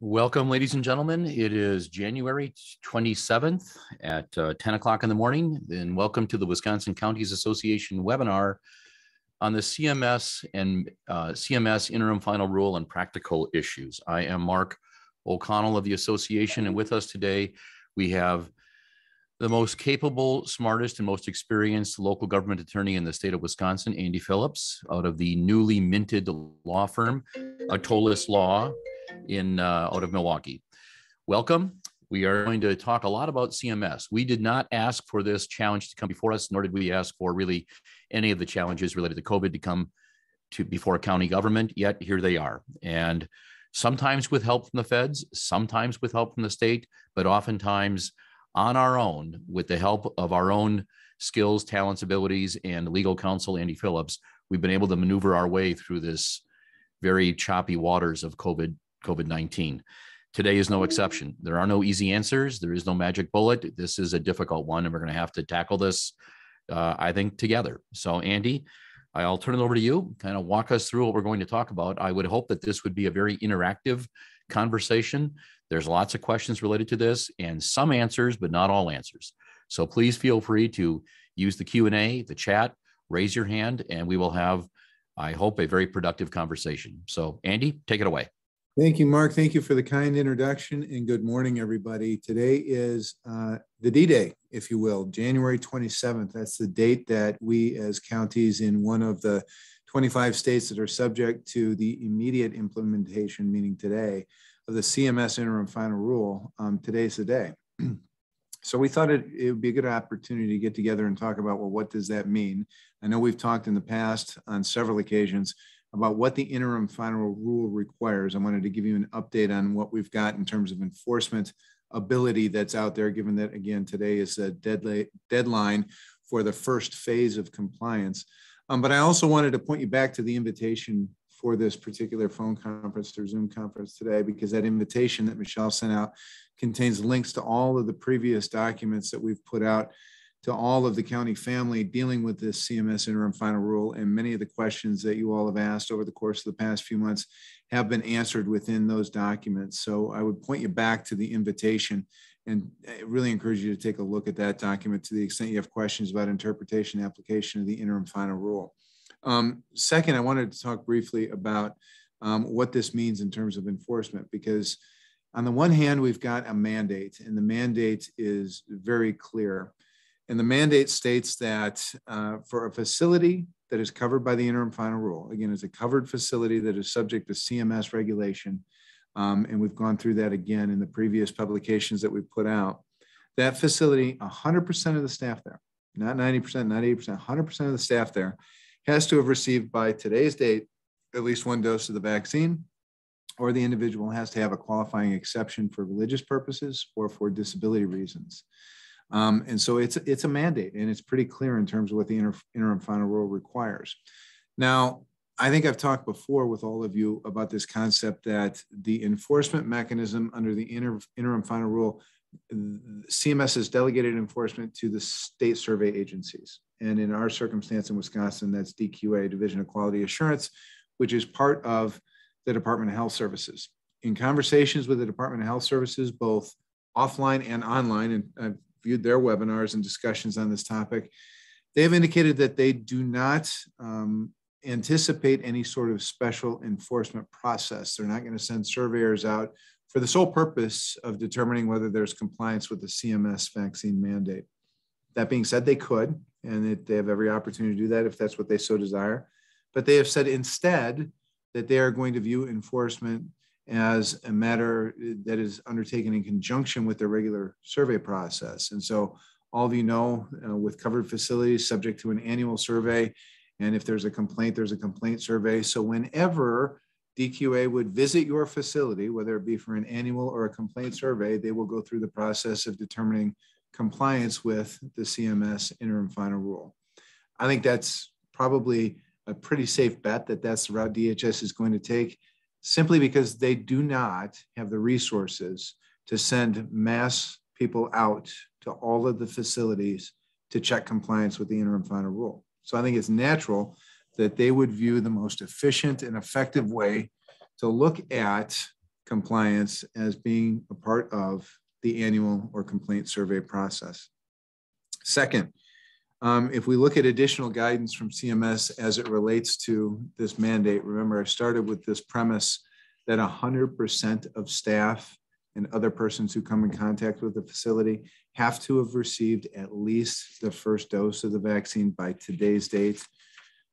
Welcome, ladies and gentlemen. It is January 27th at 10 o'clock in the morning, and welcome to the Wisconsin Counties Association webinar on the CMS and CMS Interim Final Rule and Practical Issues. I am Mark O'Connell of the association, and with us today, we have the most capable, smartest, and most experienced local government attorney in the state of Wisconsin, Andy Phillips, out of the newly minted law firm, Attolles Law, out of Milwaukee. Welcome. We are going to talk a lot about CMS. We did not ask for this challenge to come before us, nor did we ask for really any of the challenges related to COVID to come to before a county government, yet here they are. And sometimes with help from the feds, sometimes with help from the state, but oftentimes on our own, with the help of our own skills, talents, abilities, and legal counsel, Andy Phillips, we've been able to maneuver our way through this very choppy waters of COVID-19. Today is no exception. There are no easy answers. There is no magic bullet. This is a difficult one, and we're going to have to tackle this, I think, together. So, Andy, I'll turn it over to you. Kind of walk us through what we're going to talk about. I would hope that this would be a very interactive conversation. There's lots of questions related to this and some answers, but not all answers. So please feel free to use the Q&A, the chat, raise your hand, and we will have, I hope, a very productive conversation. So, Andy, take it away. Thank you, Mark. Thank you for the kind introduction, and good morning, everybody. Today is the D-Day, if you will, January 27th. That's the date that we as counties in one of the 25 states that are subject to the immediate implementation, meaning today, of the CMS Interim Final Rule. Today's the day. So we thought it would be a good opportunity to get together and talk about, well, what does that mean? I know we've talked in the past on several occasions about what the Interim Final Rule requires. I wanted to give you an update on what we've got in terms of enforcement ability that's out there, given that, again, today is a deadline for the first phase of compliance. But I also wanted to point you back to the invitation for this particular phone conference or Zoom conference today, because that invitation that Michelle sent out contains links to all of the previous documents that we've put out to all of the county family dealing with this CMS Interim Final Rule. And many of the questions that you all have asked over the course of the past few months have been answered within those documents. So I would point you back to the invitation and I really encourage you to take a look at that document to the extent you have questions about interpretation and application of the Interim Final Rule. Second, I wanted to talk briefly about what this means in terms of enforcement, because on the one hand, we've got a mandate, and the mandate is very clear. And the mandate states that for a facility that is covered by the Interim Final Rule, again, it's a covered facility that is subject to CMS regulation, and we've gone through that again in the previous publications that we've put out, that facility, 100% of the staff there, not 90%, not 80%, 100% of the staff there has to have received by today's date at least one dose of the vaccine, or the individual has to have a qualifying exception for religious purposes or for disability reasons. And so it's a mandate, and it's pretty clear in terms of what the Interim Final Rule requires. Now, I think I've talked before with all of you about this concept that the enforcement mechanism under the Interim Final Rule, CMS has delegated enforcement to the state survey agencies. And in our circumstance in Wisconsin, that's DQA, Division of Quality Assurance, which is part of the Department of Health Services. In conversations with the Department of Health Services, both offline and online, and I've viewed their webinars and discussions on this topic, they've indicated that they do not anticipate any sort of special enforcement process. They're not going to send surveyors out for the sole purpose of determining whether there's compliance with the CMS vaccine mandate. That being said, they could, and they have every opportunity to do that if that's what they so desire. But they have said instead that they are going to view enforcement as a matter that is undertaken in conjunction with their regular survey process. And so all of you know, with covered facilities subject to an annual survey, and if there's a complaint, there's a complaint survey. So whenever DQA would visit your facility, whether it be for an annual or a complaint survey, they will go through the process of determining compliance with the CMS Interim Final Rule. I think that's probably a pretty safe bet that that's the route DHS is going to take, simply because they do not have the resources to send mass people out to all of the facilities to check compliance with the Interim Final Rule. So I think it's natural that they would view the most efficient and effective way to look at compliance as being a part of the annual or complaint survey process. Second, if we look at additional guidance from CMS as it relates to this mandate, remember I started with this premise that 100% of staff and other persons who come in contact with the facility have to have received at least the first dose of the vaccine by today's date.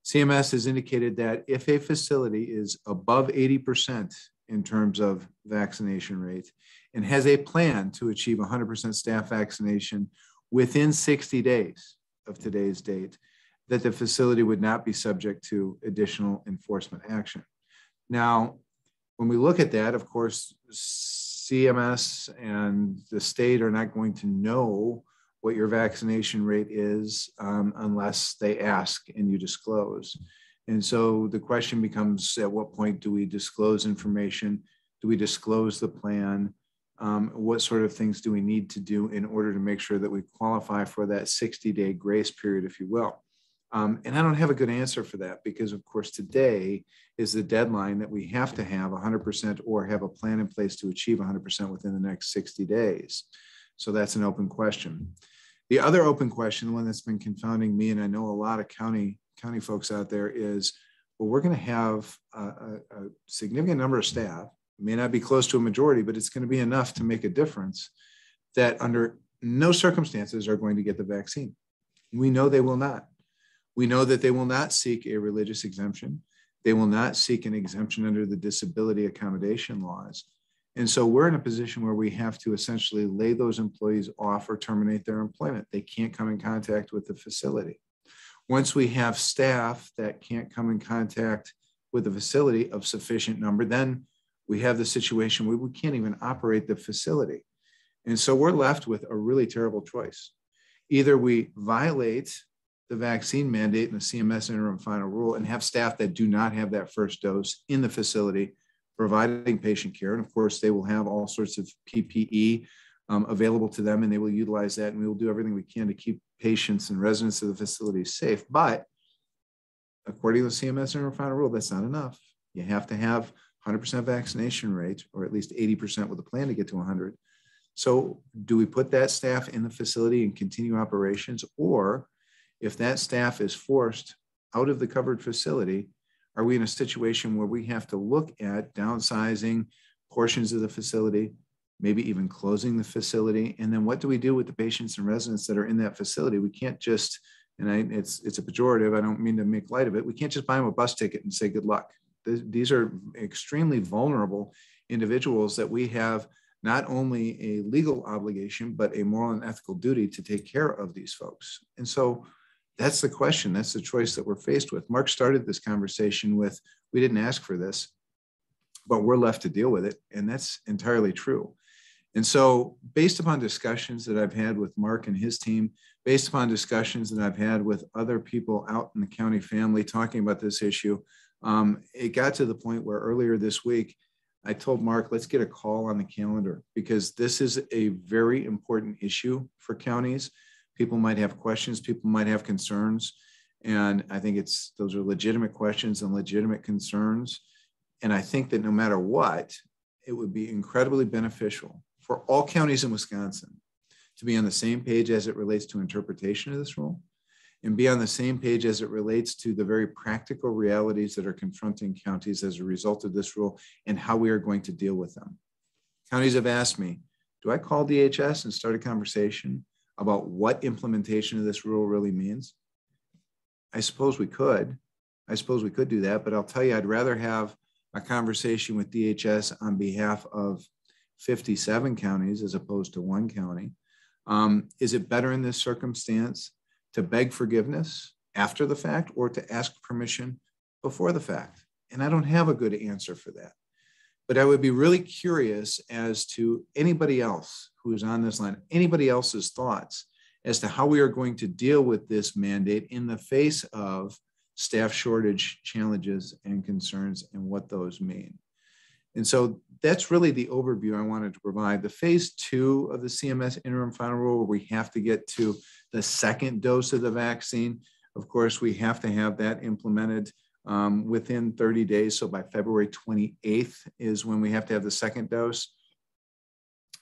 CMS has indicated that if a facility is above 80% in terms of vaccination rate and has a plan to achieve 100% staff vaccination within 60 days of today's date, that the facility would not be subject to additional enforcement action. Now, when we look at that, of course, CMS and the state are not going to know what your vaccination rate is unless they ask and you disclose. And so the question becomes, at what point do we disclose information? Do we disclose the plan? What sort of things do we need to do in order to make sure that we qualify for that 60-day grace period, if you will? And I don't have a good answer for that because, of course, today is the deadline that we have to have 100% or have a plan in place to achieve 100% within the next 60 days. So that's an open question. The other open question, the one that's been confounding me, and I know a lot of county folks out there, is, well, we're going to have a significant number of staff. It may not be close to a majority, but it's going to be enough to make a difference that under no circumstances are going to get the vaccine. We know they will not. We know that they will not seek a religious exemption. They will not seek an exemption under the disability accommodation laws. And so we're in a position where we have to essentially lay those employees off or terminate their employment. They can't come in contact with the facility. Once we have staff that can't come in contact with the facility of sufficient number, then we have the situation where we can't even operate the facility. And so we're left with a really terrible choice. Either we violate the vaccine mandate in the CMS Interim Final Rule and have staff that do not have that first dose in the facility providing patient care. And of course, they will have all sorts of PPE available to them, and they will utilize that, and we will do everything we can to keep patients and residents of the facility safe. But according to the CMS Interim Final Rule, that's not enough. You have to have 100% vaccination rate, or at least 80% with a plan to get to 100. So do we put that staff in the facility and continue operations? Or if that staff is forced out of the covered facility, are we in a situation where we have to look at downsizing portions of the facility, maybe even closing the facility? And then what do we do with the patients and residents that are in that facility? We can't just, and it's a pejorative, I don't mean to make light of it, we can't just buy them a bus ticket and say good luck. These are extremely vulnerable individuals that we have not only a legal obligation, but a moral and ethical duty to take care of these folks. And so that's the question. That's the choice that we're faced with. Mark started this conversation with, we didn't ask for this, but we're left to deal with it. And that's entirely true. And so based upon discussions that I've had with Mark and his team, based upon discussions that I've had with other people out in the county family talking about this issue, it got to the point where earlier this week, I told Mark, let's get a call on the calendar because this is a very important issue for counties. People might have questions, people might have concerns. And I think those are legitimate questions and legitimate concerns. And I think that no matter what, it would be incredibly beneficial for all counties in Wisconsin to be on the same page as it relates to interpretation of this rule and be on the same page as it relates to the very practical realities that are confronting counties as a result of this rule and how we are going to deal with them. Counties have asked me, do I call DHS and start a conversation about what implementation of this rule really means? I suppose we could. I suppose we could do that, but I'll tell you, I'd rather have a conversation with DHS on behalf of 57 counties as opposed to one county. Is it better in this circumstance to beg forgiveness after the fact or to ask permission before the fact? And I don't have a good answer for that. But I would be really curious as to anybody else who is on this line, anybody else's thoughts as to how we are going to deal with this mandate in the face of staff shortage challenges and concerns and what those mean. And so that's really the overview I wanted to provide. The phase 2 of the CMS Interim Final Rule, where we have to get to the second dose of the vaccine. Of course, we have to have that implemented within 30 days. So by February 28th is when we have to have the second dose.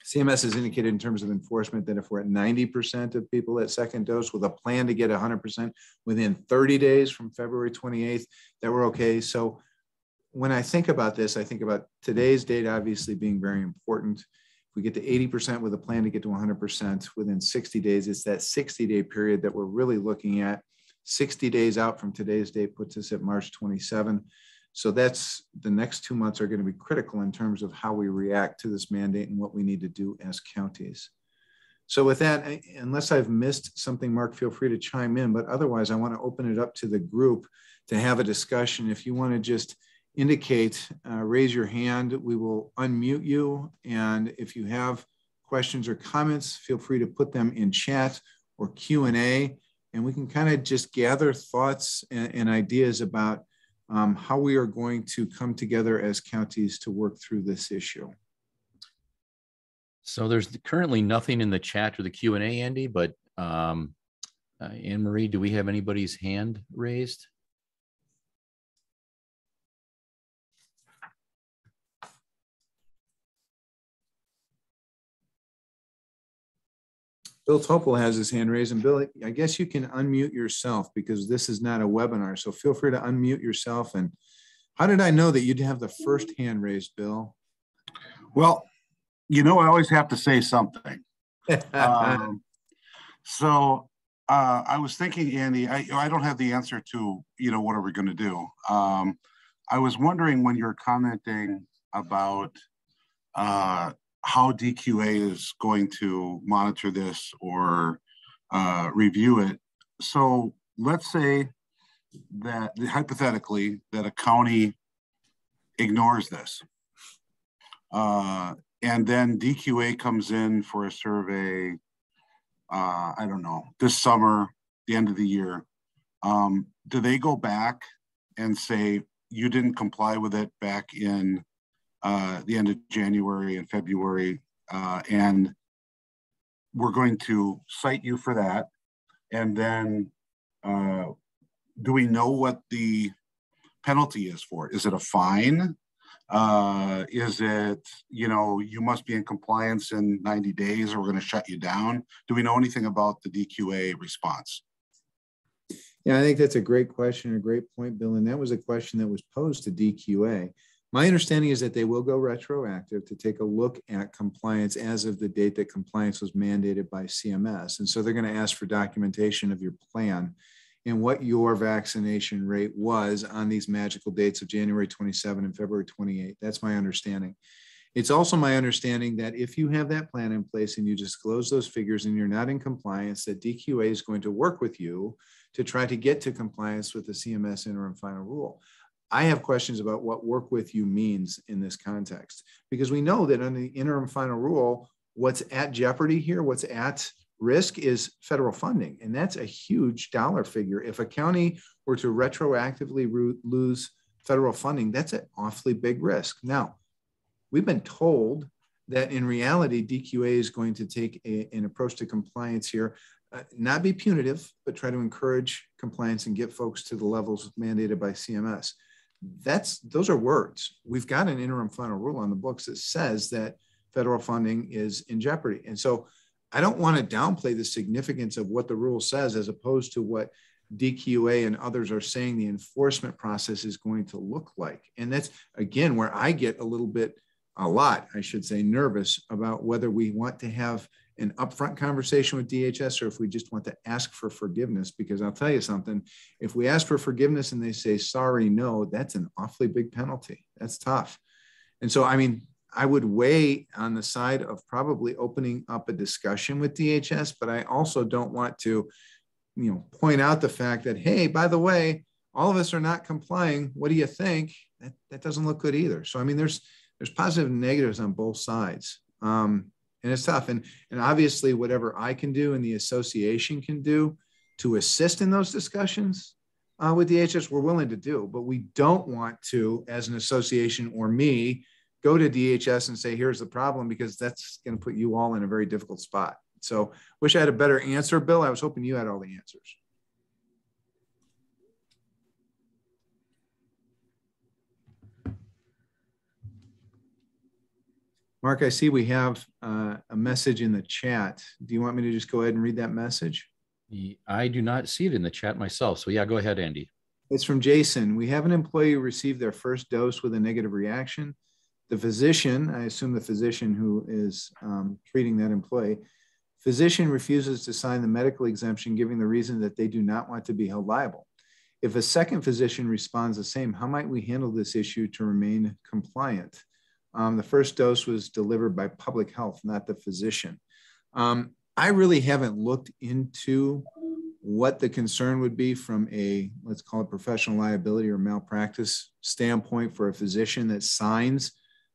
CMS has indicated in terms of enforcement that if we're at 90% of people at second dose with a plan to get 100% within 30 days from February 28th, that we're okay. So when I think about this, I think about today's date obviously being very important. If we get to 80% with a plan to get to 100% within 60 days, it's that 60-day period that we're really looking at. 60 days out from today's date puts us at March 27. So that's the next 2 months are going to be critical in terms of how we react to this mandate and what we need to do as counties. So with that, unless I've missed something, Mark, feel free to chime in, but otherwise I want to open it up to the group to have a discussion. If you want to just indicate, raise your hand, we will unmute you. And if you have questions or comments, feel free to put them in chat or Q&A, and we can kind of just gather thoughts and ideas about how we are going to come together as counties to work through this issue. So there's currently nothing in the chat or the Q&A, Andy, but Anne Marie, do we have anybody's hand raised? Bill Topol has his hand raised, and Bill, I guess you can unmute yourself because this is not a webinar, so feel free to unmute yourself. And how did I know that you'd have the first hand raised, Bill? Well, you know, I always have to say something. So I was thinking, Andy, I don't have the answer to, you know, what are we going to do? I was wondering when you're commenting about how DQA is going to monitor this or review it. So let's say that hypothetically that a county ignores this. And then DQA comes in for a survey, I don't know, this summer, the end of the year. Do they go back and say, you didn't comply with it back in the end of January and February, and we're going to cite you for that? And then do we know what the penalty is for it? Is it a fine? Is it, you know, you must be in compliance in 90 days or we're going to shut you down? Do we know anything about the DQA response? Yeah, I think that's a great question, a great point, Bill. And that was a question that was posed to DQA. My understanding is that they will go retroactive to take a look at compliance as of the date that compliance was mandated by CMS. And so they're going to ask for documentation of your plan and what your vaccination rate was on these magical dates of January 27 and February 28. That's my understanding. It's also my understanding that if you have that plan in place and you disclose those figures and you're not in compliance, that DQA is going to work with you to try to get to compliance with the CMS Interim Final Rule. I have questions about what work with you means in this context, because we know that under the Interim Final Rule, what's at jeopardy here, what's at risk is federal funding. And that's a huge dollar figure. If a county were to retroactively lose federal funding, that's an awfully big risk. Now, we've been told that in reality, DQA is going to take an approach to compliance here, not be punitive, but try to encourage compliance and get folks to the levels mandated by CMS. Those are words. We've got an interim final rule on the books that says that federal funding is in jeopardy. And so I don't want to downplay the significance of what the rule says as opposed to what DQA and others are saying the enforcement process is going to look like. And that's, again, where I get a lot, I should say, nervous about whether we want to have an upfront conversation with DHS or if we just want to ask for forgiveness. Because I'll tell you something, if we ask for forgiveness and they say, sorry, no, that's an awfully big penalty. That's tough. And so, I mean, I would weigh on the side of probably opening up a discussion with DHS, but I also don't want to, point out the fact that, hey, by the way, all of us are not complying. What do you think? That doesn't look good either. So, I mean, there's positive and negatives on both sides. And it's tough. And obviously, whatever I can do and the association can do to assist in those discussions with DHS, we're willing to do. But we don't want to, as an association or me, go to DHS and say, here's the problem, because that's going to put you all in a very difficult spot. So wish I had a better answer, Bill. I was hoping you had all the answers. Mark, I see we have a message in the chat. Do you want me to just go ahead and read that message? I do not see it in the chat myself. So yeah, go ahead, Andy. It's from Jason. We have an employee who received their first dose with a negative reaction. The physician, I assume the physician who is treating that employee, physician refuses to sign the medical exemption, giving the reason that they do not want to be held liable. If a second physician responds the same, how might we handle this issue to remain compliant? The first dose was delivered by public health, not the physician. I really haven't looked into what the concern would be from a, let's call it professional liability or malpractice standpoint for a physician that signs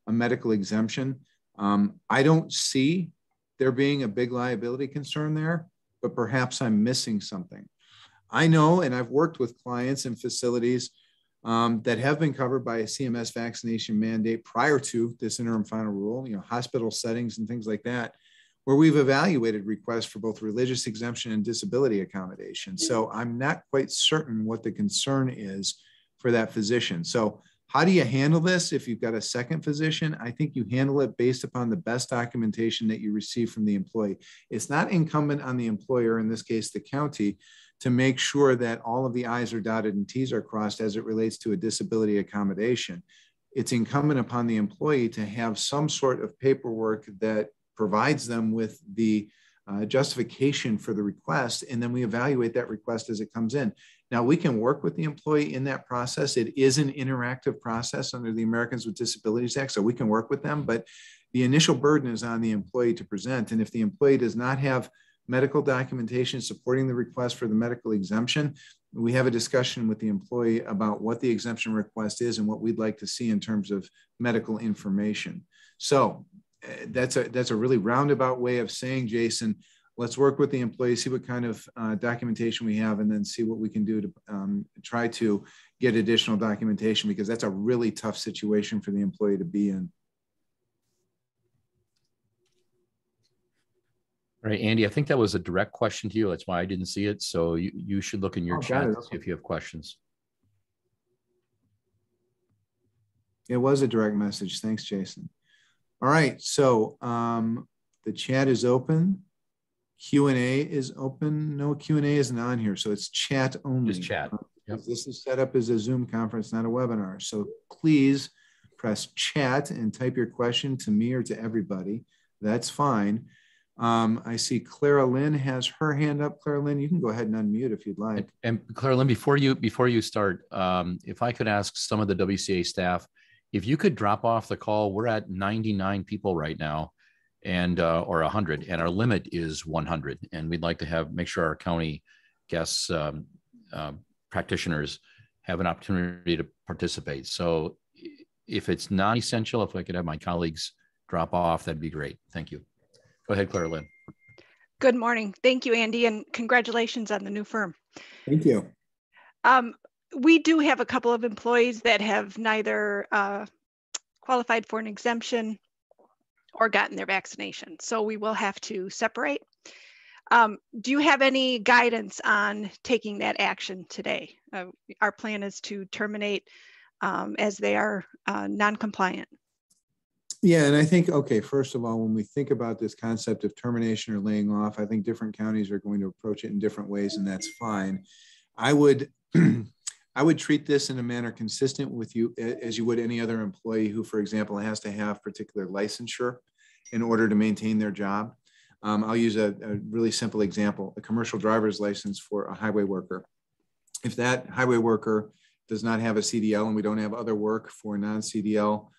a medical exemption. I don't see there being a big liability concern there, but perhaps I'm missing something. I know, and I've worked with clients and facilities that have been covered by a CMS vaccination mandate prior to this interim final rule, hospital settings and things like that, where we've evaluated requests for both religious exemption and disability accommodation. So I'm not quite certain what the concern is for that physician. So how do you handle this if you've got a second physician? I think you handle it based upon the best documentation that you receive from the employee. It's not incumbent on the employer, in this case, the county, to make sure that all of the I's are dotted and T's are crossed as it relates to a disability accommodation. It's incumbent upon the employee to have some sort of paperwork that provides them with the justification for the request, and then we evaluate that request as it comes in. Now, we can work with the employee in that process. It is an interactive process under the Americans with Disabilities Act, so we can work with them, but the initial burden is on the employee to present. And if the employee does not have medical documentation supporting the request for the medical exemption, we have a discussion with the employee about what the exemption request is and what we'd like to see in terms of medical information. So that's a really roundabout way of saying, Jason, let's work with the employee, see what kind of documentation we have, and then see what we can do to try to get additional documentation, because that's a really tough situation for the employee to be in. All right, Andy, I think that was a direct question to you. That's why I didn't see it. So you should look in your chat to see if you have questions. It was a direct message. Thanks, Jason. All right, so the chat is open. Q&A is open. No, Q&A isn't on here, so it's chat only. Just chat. Yep. This is set up as a Zoom conference, not a webinar. So please press chat and type your question to me or to everybody. That's fine. I see Clara Lynn has her hand up. Clara Lynn, you can go ahead and unmute if you'd like. And Clara Lynn, before you start, if I could ask some of the WCA staff, if you could drop off the call. We're at 99 people right now, and or 100, and our limit is 100. And we'd like to make sure our county guests, practitioners, have an opportunity to participate. So if it's non-essential, if I could have my colleagues drop off, that'd be great. Thank you. Go ahead, Clara Lynn. Good morning. Thank you, Andy, and congratulations on the new firm. Thank you. We do have a couple of employees that have neither qualified for an exemption or gotten their vaccination. So we will have to separate. Do you have any guidance on taking that action today? Our plan is to terminate as they are non-compliant. Yeah, and I think, okay, first of all, when we think about this concept of termination or laying off, I think different counties are going to approach it in different ways, and that's fine. I would treat this in a manner consistent with you as you would any other employee who, for example, has to have particular licensure in order to maintain their job. I'll use a really simple example, a commercial driver's license for a highway worker. If that highway worker does not have a CDL and we don't have other work for non-CDL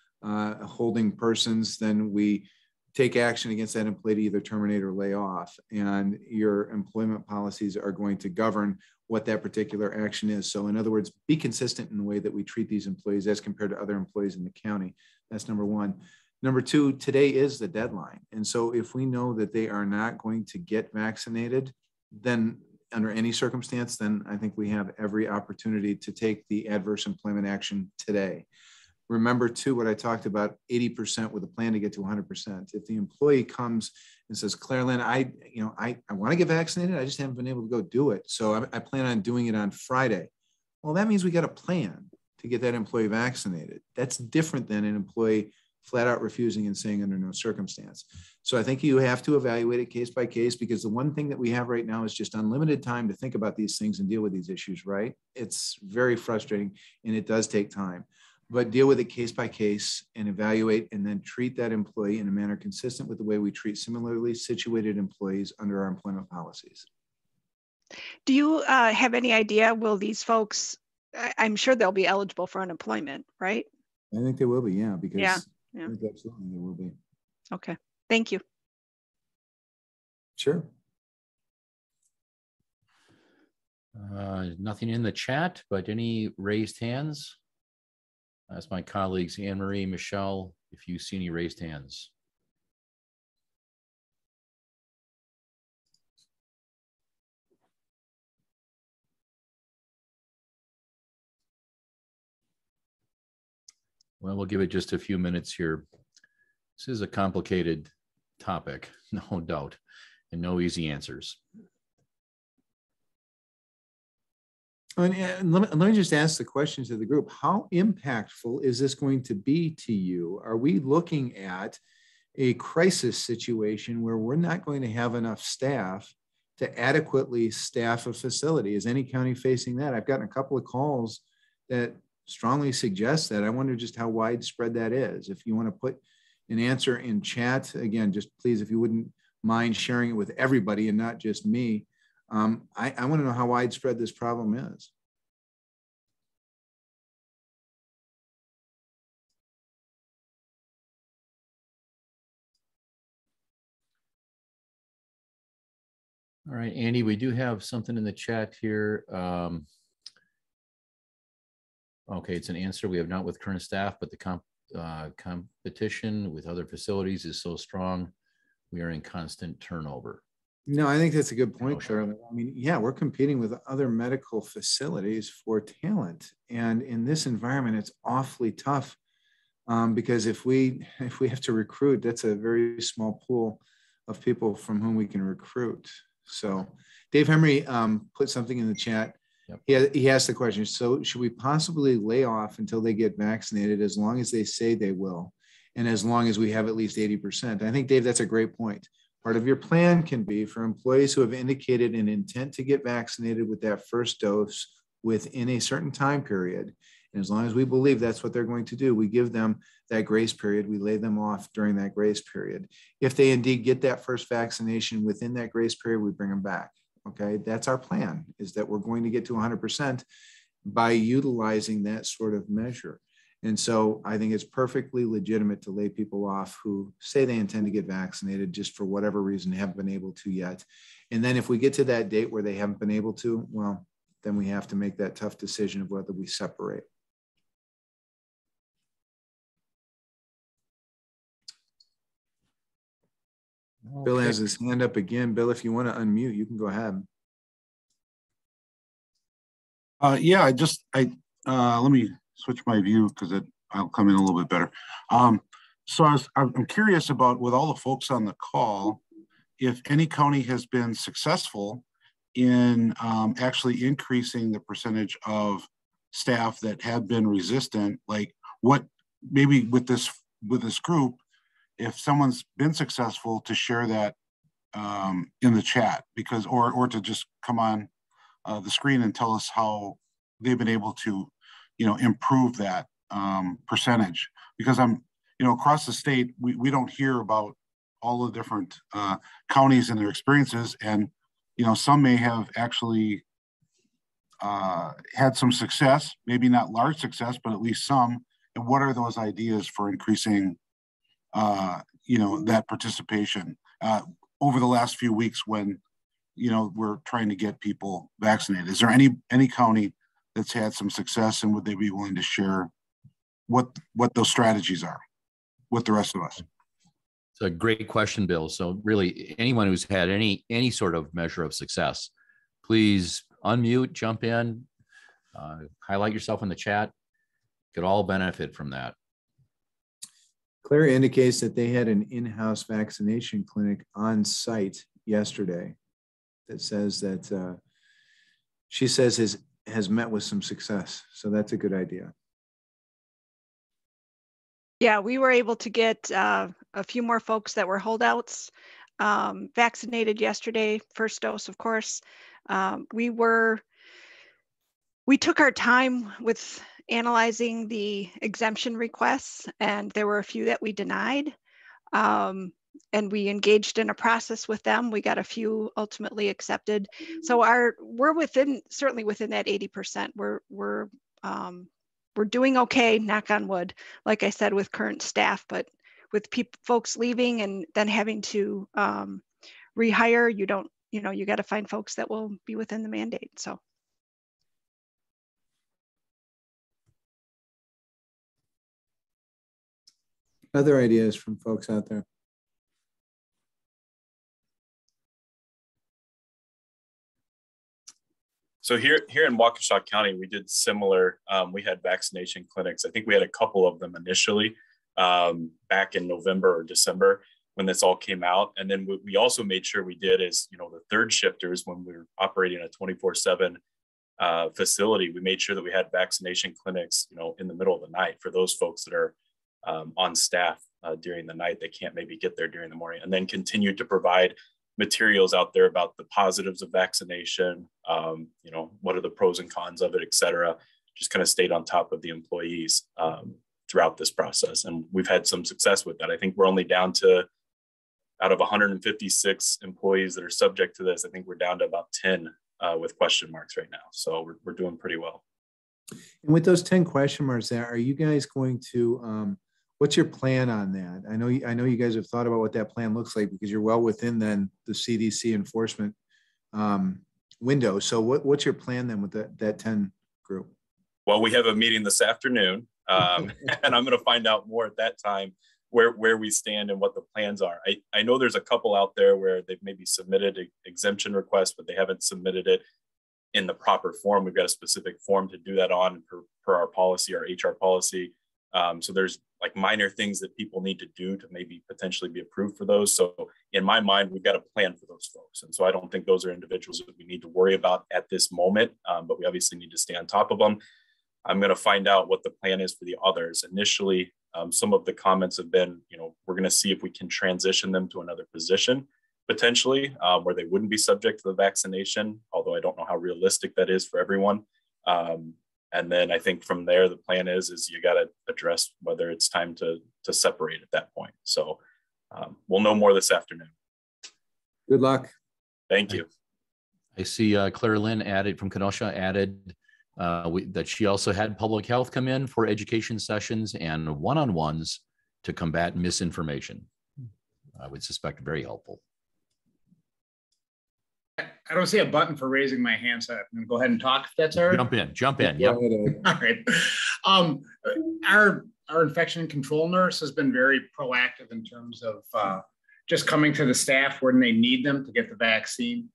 holding persons, then we take action against that employee to either terminate or lay off. And your employment policies are going to govern what that particular action is. So in other words, be consistent in the way that we treat these employees as compared to other employees in the county. That's number one. Number two, today is the deadline. And so if we know that they are not going to get vaccinated, then under any circumstance, then I think we have every opportunity to take the adverse employment action today. Remember too, what I talked about, 80% with a plan to get to 100%. If the employee comes and says, Claire Lynn, I want to get vaccinated, I just haven't been able to go do it. So I plan on doing it on Friday. Well, that means we got a plan to get that employee vaccinated. That's different than an employee flat out refusing and saying under no circumstance. So I think you have to evaluate it case by case, because the one thing that we have right now is just unlimited time to think about these things and deal with these issues, right? It's very frustrating and it does take time, but deal with it case by case and evaluate, and then treat that employee in a manner consistent with the way we treat similarly situated employees under our employment policies. Do you have any idea, will these folks, I'm sure they'll be eligible for unemployment, right? I think they will be, yeah, because Yeah. I think absolutely they will be. Okay, thank you. Sure. Nothing in the chat, but any raised hands? Ask my colleagues, Anne Marie, Michelle, if you see any raised hands. Well, we'll give it just a few minutes here. This is a complicated topic, no doubt, and no easy answers. And let me just ask the question to the group. How impactful is this going to be to you? Are we looking at a crisis situation where we're not going to have enough staff to adequately staff a facility? Is any county facing that? I've gotten a couple of calls that strongly suggest that. I wonder just how widespread that is. If you want to put an answer in chat, again, just please, if you wouldn't mind sharing it with everybody and not just me. I want to know how widespread this problem is. All right, Andy, we do have something in the chat here. Okay, it's an answer. We have not with current staff, but the competition with other facilities is so strong. We are in constant turnover. No, I think that's a good point, Charlie. I mean, yeah, we're competing with other medical facilities for talent. And in this environment, it's awfully tough because if we have to recruit, that's a very small pool of people from whom we can recruit. So Dave Henry put something in the chat. Yep. He asked the question, so should we possibly lay off until they get vaccinated as long as they say they will, and as long as we have at least 80%? I think, Dave, that's a great point. Part of your plan can be for employees who have indicated an intent to get vaccinated with that first dose within a certain time period. And as long as we believe that's what they're going to do, we give them that grace period. We lay them off during that grace period. If they indeed get that first vaccination within that grace period, we bring them back. Okay, that's our plan, is that we're going to get to 100% by utilizing that sort of measure. And so I think it's perfectly legitimate to lay people off who say they intend to get vaccinated just for whatever reason they haven't been able to yet. And then if we get to that date where they haven't been able to, well, then we have to make that tough decision of whether we separate. Okay. Bill has his hand up again. Bill, if you want to unmute, you can go ahead. Yeah, let me switch my view because I'll come in a little bit better. So I'm curious about, with all the folks on the call, if any county has been successful in actually increasing the percentage of staff that have been resistant. Like, what maybe with this group, if someone's been successful, to share that in the chat, because or to just come on the screen and tell us how they've been able to, improve that percentage. Because across the state, we don't hear about all the different counties and their experiences, and some may have actually had some success, maybe not large success, but at least some. And what are those ideas for increasing that participation over the last few weeks when, we're trying to get people vaccinated? Is there any county that's had some success, and would they be willing to share what those strategies are with the rest of us? It's a great question, Bill. So really, anyone who's had any sort of measure of success, please unmute, jump in, highlight yourself in the chat. Could all benefit from that. Claire indicates that they had an in-house vaccination clinic on site yesterday that says that she says has met with some success. So that's a good idea. Yeah, we were able to get a few more folks that were holdouts vaccinated yesterday, first dose, of course. We took our time with analyzing the exemption requests, and there were a few that we denied. And we engaged in a process with them. We got a few ultimately accepted. So we're certainly within that 80%. We're doing okay, knock on wood, like I said, with current staff, but with folks leaving and then having to rehire, you got to find folks that will be within the mandate. So. Other ideas from folks out there? So here in Waukesha County, we did similar. We had vaccination clinics. I think we had a couple of them initially back in November or December when this all came out. And then we also made sure we did is, the third shifters, when we were operating a 24/7 facility, we made sure that we had vaccination clinics, in the middle of the night for those folks that are on staff during the night. They can't maybe get there during the morning, and then continue to provide materials out there about the positives of vaccination, what are the pros and cons of it, et cetera. Just kind of stayed on top of the employees throughout this process. And we've had some success with that. I think we're only down to, out of 156 employees that are subject to this, I think we're down to about 10 with question marks right now. So we're doing pretty well. And with those 10 question marks there, are you guys going to, what's your plan on that? I know you guys have thought about what that plan looks like, because you're well within then the CDC enforcement window. So what's your plan then with that 10 group? Well, we have a meeting this afternoon, and I'm going to find out more at that time where we stand and what the plans are. I know there's a couple out there where they've maybe submitted an exemption request, but they haven't submitted it in the proper form. We've got a specific form to do that on per our policy, our HR policy. So there's like minor things that people need to do to maybe potentially be approved for those. So in my mind, we've got a plan for those folks. And so I don't think those are individuals that we need to worry about at this moment, but we obviously need to stay on top of them. I'm going to find out what the plan is for the others. Initially, some of the comments have been, we're going to see if we can transition them to another position, potentially, where they wouldn't be subject to the vaccination, although I don't know how realistic that is for everyone. And then I think from there, the plan is you got to address whether it's time to separate at that point. So we'll know more this afternoon. Good luck. Thank you. I see Claire Lynn added from Kenosha added that she also had public health come in for education sessions and one-on-ones to combat misinformation. I would suspect very helpful. I don't see a button for raising my hand, so I'm going to go ahead and talk if that's all right. Jump in. Yep. All right. Our infection control nurse has been very proactive in terms of just coming to the staff when they need them to get the vaccine.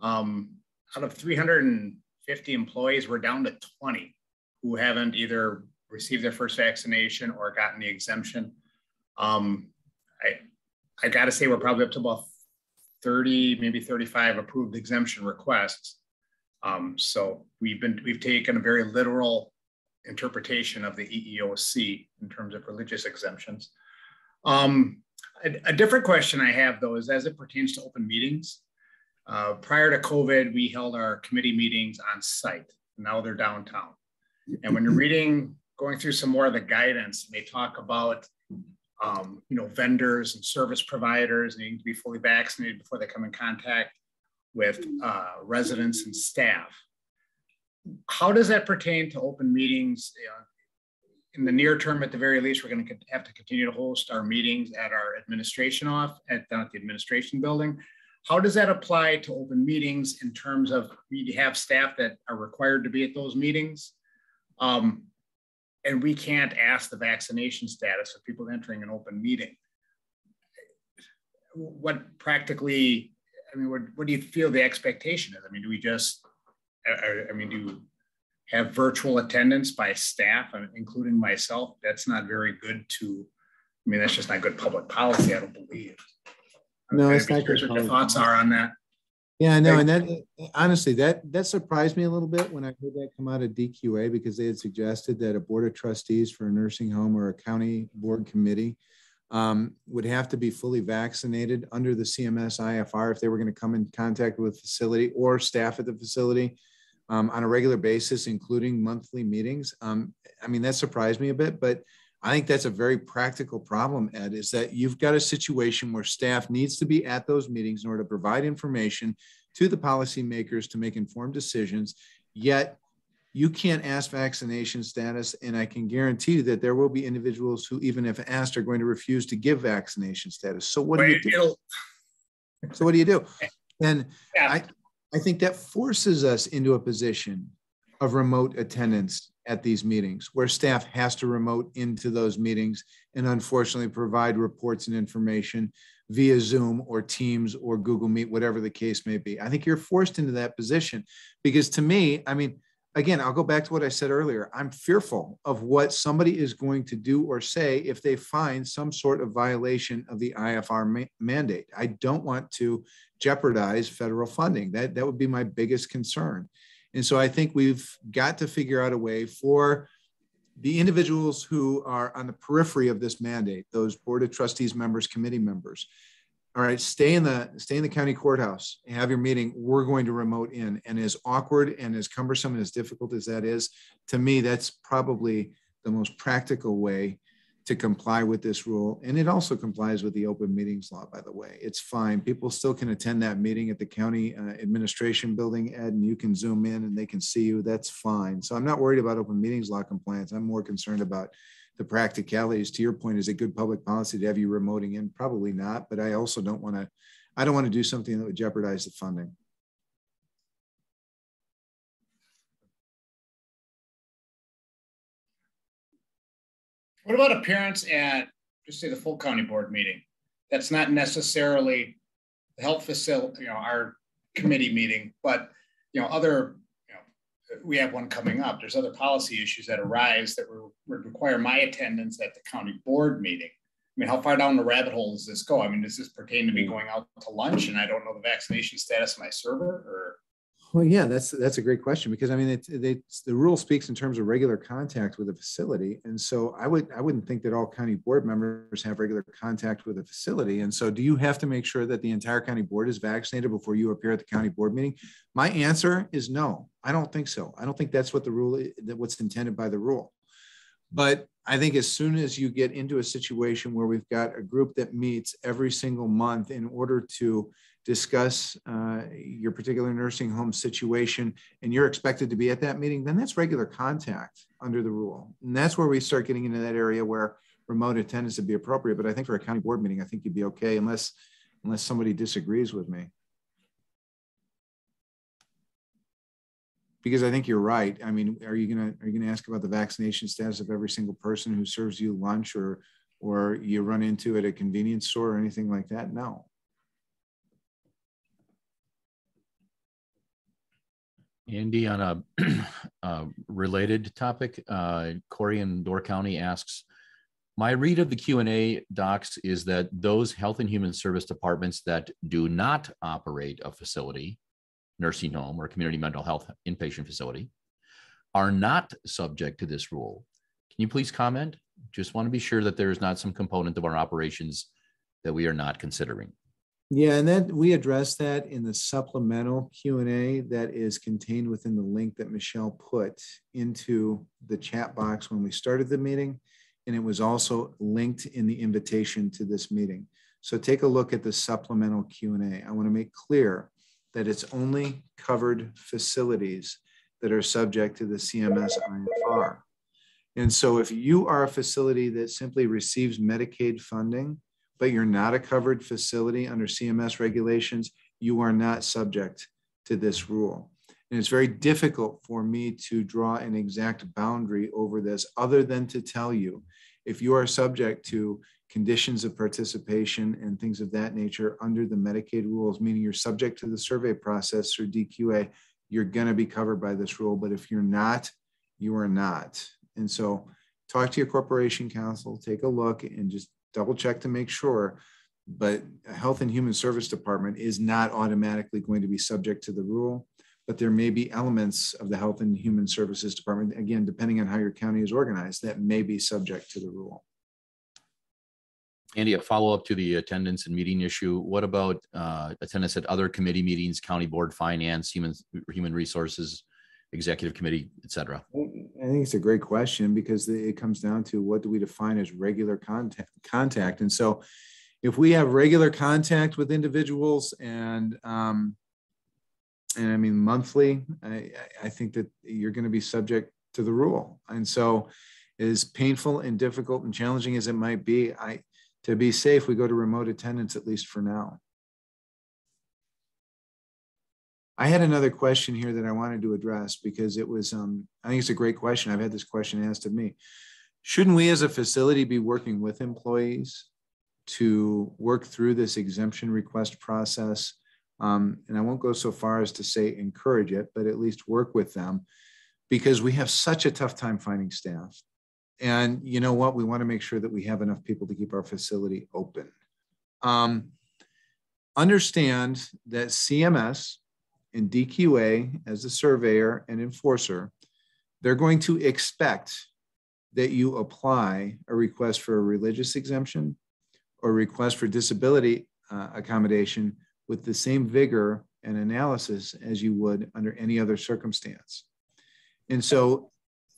Out of 350 employees, we're down to 20 who haven't either received their first vaccination or gotten the exemption. I got to say we're probably up to about 30, maybe 35 approved exemption requests. So we've taken a very literal interpretation of the EEOC in terms of religious exemptions. A different question I have though is as it pertains to open meetings. Prior to COVID, we held our committee meetings on site. Now they're downtown. And when you're going through some more of the guidance, they talk about vendors and service providers needing to be fully vaccinated before they come in contact with residents and staff. How does that pertain to open meetings? In the near term, at the very least, we're going to have to continue to host our meetings at our administration down at the administration building. How does that apply to open meetings in terms of we have staff that are required to be at those meetings? And we can't ask the vaccination status of people entering an open meeting. What do you feel the expectation is? Do we just, do you have virtual attendance by staff, including myself? That's not very good that's just not good public policy, I don't believe. No, it's not good. What your thoughts are on that? Yeah, I know. And that honestly, that surprised me a little bit when I heard that come out of DQA, because they had suggested that a board of trustees for a nursing home or a county board committee would have to be fully vaccinated under the CMS IFR if they were going to come in contact with facility or staff at the facility on a regular basis, including monthly meetings. I mean, that surprised me a bit, but I think that's a very practical problem, Ed, is that you've got a situation where staff needs to be at those meetings in order to provide information to the policymakers to make informed decisions, yet you can't ask vaccination status. And I can guarantee you that there will be individuals who, even if asked, are going to refuse to give vaccination status. So what do you do? So what do you do? And I think that forces us into a position of remote attendance at these meetings, where staff has to remote into those meetings and unfortunately provide reports and information via Zoom or Teams or Google Meet, whatever the case may be. I think you're forced into that position because, to me, I mean, again, I'll go back to what I said earlier. I'm fearful of what somebody is going to do or say if they find some sort of violation of the IFR mandate. I don't want to jeopardize federal funding. That would be my biggest concern. And so I think we've got to figure out a way for the individuals who are on the periphery of this mandate, those board of trustees members, committee members. All right, stay in the county courthouse, have your meeting. We're going to remote in. And as awkward and as cumbersome and as difficult as that is, to me, that's probably the most practical way to comply with this rule. And it also complies with the open meetings law, by the way. It's fine. People still can attend that meeting at the county administration building, Ed, and you can Zoom in and they can see you. That's fine. So I'm not worried about open meetings law compliance. I'm more concerned about the practicalities. To your point, is it good public policy to have you remoting in? Probably not, but I also don't want to do something that would jeopardize the funding. What about appearance at, just say, the full county board meeting? That's not necessarily the health facility, our committee meeting, but other, we have one coming up. There's other policy issues that arise that would require my attendance at the county board meeting. I mean, how far down the rabbit hole does this go? I mean, does this pertain to me going out to lunch and I don't know the vaccination status of my server? Or well, yeah, that's a great question, because I mean, the rule speaks in terms of regular contact with a facility, and so I wouldn't think that all county board members have regular contact with a facility. And so, do you have to make sure that the entire county board is vaccinated before you appear at the county board meeting? My answer is no. I don't think so. I don't think that's what the rule is, what's intended by the rule. But I think as soon as you get into a situation where we've got a group that meets every single month in order to discuss your particular nursing home situation, and you're expected to be at that meeting, then that's regular contact under the rule. And that's where we start getting into that area where remote attendance would be appropriate. But I think for a county board meeting, I think you'd be okay unless somebody disagrees with me. Because I think you're right. I mean, are you gonna ask about the vaccination status of every single person who serves you lunch or you run into at a convenience store or anything like that? No. Andy, on a related topic, Corey in Door County asks, my read of the Q&A docs is that those health and human service departments that do not operate a facility, nursing home or community mental health inpatient facility, are not subject to this rule. Can you please comment? Just want to be sure that there is not some component of our operations that we are not considering. Yeah, and that we addressed that in the supplemental Q&A that is contained within the link that Michelle put into the chat box when we started the meeting. And it was also linked in the invitation to this meeting. So take a look at the supplemental Q&A. I want to make clear that it's only covered facilities that are subject to the CMS IFR. And so if you are a facility that simply receives Medicaid funding, but you're not a covered facility under CMS regulations, you are not subject to this rule. And it's very difficult for me to draw an exact boundary over this, other than to tell you, if you are subject to conditions of participation and things of that nature under the Medicaid rules, meaning you're subject to the survey process through DQA, you're going to be covered by this rule. But if you're not, you are not. And so talk to your corporation counsel, take a look, and just double check to make sure but a Health and Human Service Department is not automatically going to be subject to the rule, but there may be elements of the Health and Human Services Department, again, depending on how your county is organized, that may be subject to the rule. Andy, a follow-up to the attendance and meeting issue. What about attendance at other committee meetings, county board, finance, human resources, executive committee, et cetera? I think it's a great question because it comes down to what do we define as regular contact. And so if we have regular contact with individuals and I mean monthly, I think that you're going to be subject to the rule. And so as painful and difficult and challenging as it might be, to be safe, we go to remote attendance, at least for now. I had another question here that I wanted to address because it was, I think it's a great question. I've had this question asked of me. Shouldn't we as a facility be working with employees to work through this exemption request process? And I won't go so far as to say encourage it, but at least work with them because we have such a tough time finding staff. And you know what? We want to make sure that we have enough people to keep our facility open. Understand that CMS and DQA as a surveyor and enforcer, they're going to expect that you apply a request for a religious exemption or a request for disability accommodation with the same vigor and analysis as you would under any other circumstance. And so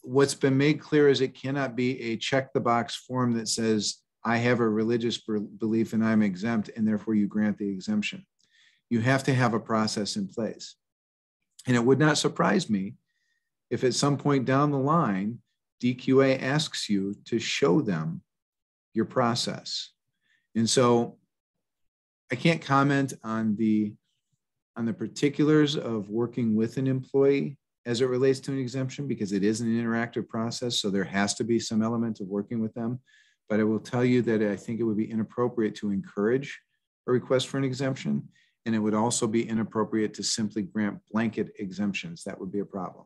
what's been made clear is it cannot be a check the box form that says, I have a religious belief and I'm exempt, and therefore you grant the exemption. You have to have a process in place. And it would not surprise me if at some point down the line, DQA asks you to show them your process. And so I can't comment on the particulars of working with an employee as it relates to an exemption because it is an interactive process. So there has to be some element of working with them. But I will tell you that I think it would be inappropriate to encourage a request for an exemption. And it would also be inappropriate to simply grant blanket exemptions. That would be a problem.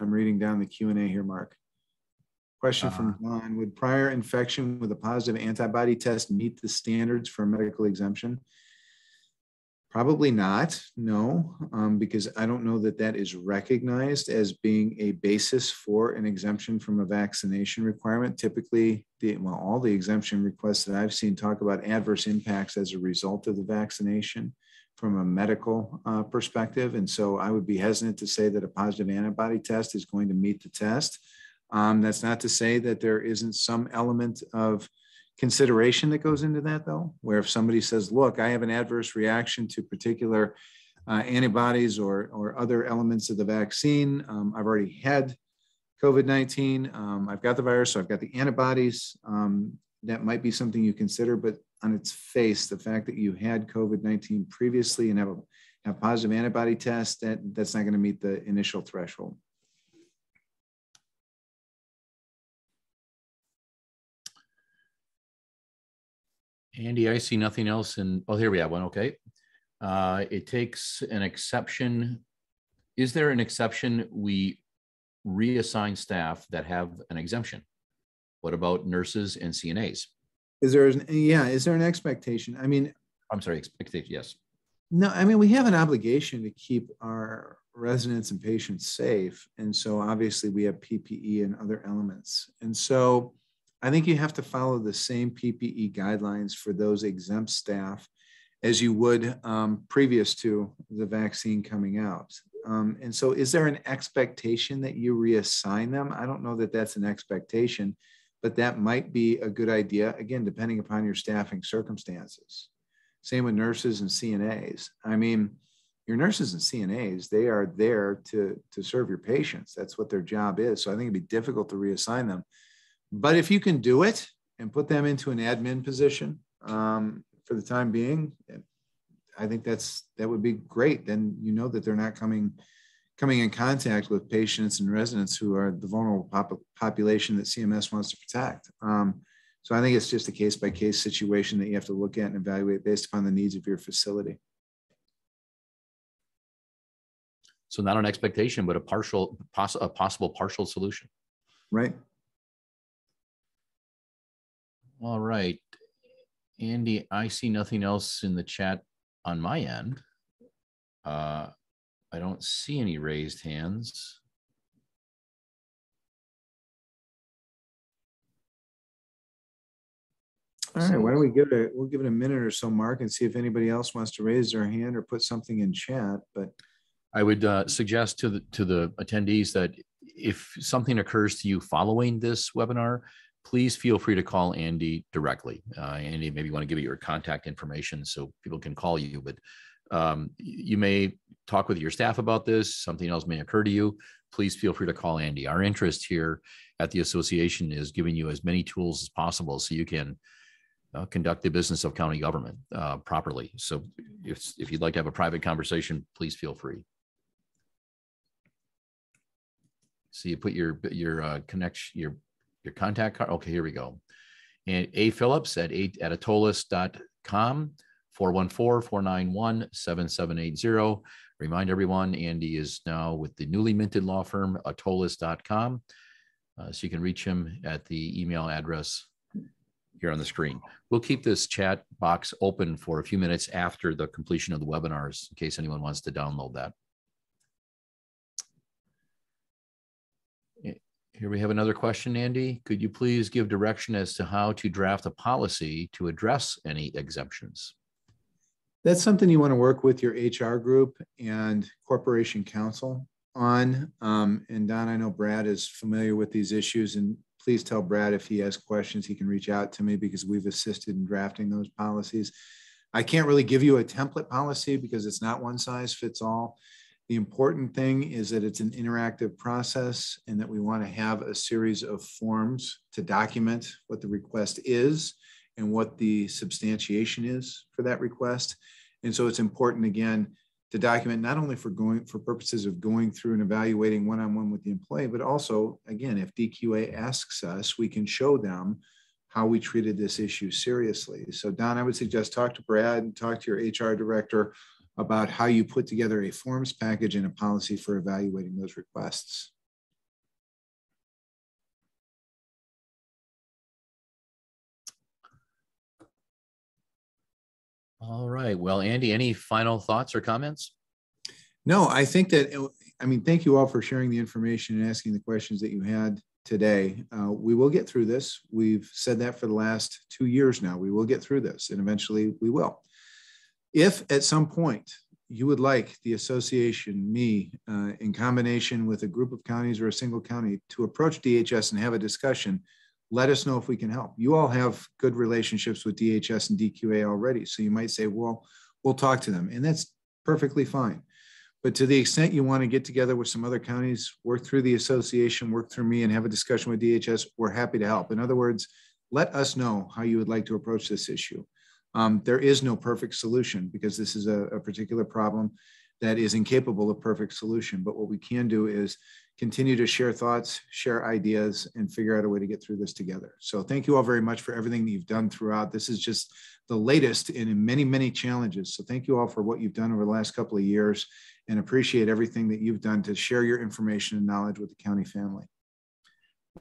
I'm reading down the Q&A here, Mark. Question from John, would prior infection with a positive antibody test meet the standards for a medical exemption? Probably not, no, because I don't know that that is recognized as being a basis for an exemption from a vaccination requirement. Typically, all the exemption requests that I've seen talk about adverse impacts as a result of the vaccination from a medical perspective. And so I would be hesitant to say that a positive antibody test is going to meet the test. That's not to say that there isn't some element of consideration that goes into that though, where if somebody says, look, I have an adverse reaction to particular antibodies or other elements of the vaccine. I've already had COVID-19. I've got the virus, so I've got the antibodies. That might be something you consider, but on its face, the fact that you had COVID-19 previously and have a positive antibody test, that's not going to meet the initial threshold. Andy, I see nothing else in, oh, here we have one, okay. It takes an exception. Is there an exception we reassign staff that have an exemption? What about nurses and CNAs? Is there an expectation? I mean, I'm sorry, expectation, yes. No, I mean, we have an obligation to keep our residents and patients safe. And so obviously we have PPE and other elements. And so I think you have to follow the same PPE guidelines for those exempt staff as you would previous to the vaccine coming out. And so is there an expectation that you reassign them? I don't know that that's an expectation, but that might be a good idea, again, depending upon your staffing circumstances. Same with nurses and CNAs. I mean, your nurses and CNAs, they are there to serve your patients. That's what their job is. So I think it'd be difficult to reassign them. But if you can do it and put them into an admin position for the time being, I think that would be great. Then you know that they're not coming in contact with patients and residents who are the vulnerable population that CMS wants to protect. So I think it's just a case-by-case situation that you have to look at and evaluate based upon the needs of your facility. So not an expectation, but a possible partial solution. Right. All right. Andy, I see nothing else in the chat on my end. I don't see any raised hands. All right, why don't we we'll give it a minute or so, Mark, and see if anybody else wants to raise their hand or put something in chat. But I would suggest to the attendees that if something occurs to you following this webinar, please feel free to call Andy directly. Andy, maybe you want to give you your contact information so people can call you, but you may talk with your staff about this. Something else may occur to you. Please feel free to call Andy. Our interest here at the association is giving you as many tools as possible so you can conduct the business of county government properly. So if you'd like to have a private conversation, please feel free. So you put your connection, your contact card. Okay, here we go. And A. Phillips at atolles.com, 414-491-7780. Remind everyone, Andy is now with the newly minted law firm, atolles.com. So you can reach him at the email address here on the screen. We'll keep this chat box open for a few minutes after the completion of the webinars in case anyone wants to download that. Here we have another question, Andy. Could you please give direction as to how to draft a policy to address any exemptions? that's something you want to work with your HR group and corporation counsel on. And Don, I know Brad is familiar with these issues, and please tell Brad if he has questions, he can reach out to me because we've assisted in drafting those policies. I can't really give you a template policy because it's not one size fits all. The important thing is that it's an interactive process and that we want to have a series of forms to document what the request is and what the substantiation is for that request. And so it's important, again, to document not only for purposes of going through and evaluating one-on-one with the employee, but also, again, if DQA asks us, we can show them how we treated this issue seriously. So Don, I would suggest talk to Brad and talk to your HR director about how you put together a forms package and a policy for evaluating those requests. All right. Well, Andy, any final thoughts or comments? No, I think that, I mean, thank you all for sharing the information and asking the questions that you had today. We will get through this. We've said that for the last 2 years now. We will get through this, and eventually we will. If at some point you would like the association, me, in combination with a group of counties or a single county to approach DHS and have a discussion, let us know if we can help. You all have good relationships with DHS and DQA already. So you might say, well, we'll talk to them, and that's perfectly fine. But to the extent you want to get together with some other counties, work through the association, work through me, and have a discussion with DHS, we're happy to help. In other words, let us know how you would like to approach this issue. There is no perfect solution because this is a particular problem that is incapable of perfect solution. But what we can do is continue to share thoughts, share ideas, and figure out a way to get through this together. So thank you all very much for everything that you've done throughout. This is just the latest in many, many challenges. So thank you all for what you've done over the last couple of years, and appreciate everything that you've done to share your information and knowledge with the county family.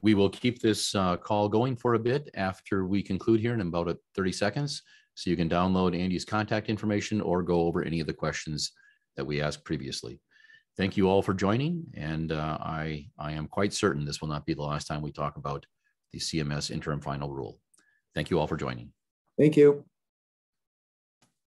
We will keep this call going for a bit after we conclude here in about 30 seconds. So you can download Andy's contact information or go over any of the questions that we asked previously. Thank you all for joining. And I am quite certain this will not be the last time we talk about the CMS Interim Final Rule. Thank you all for joining. Thank you.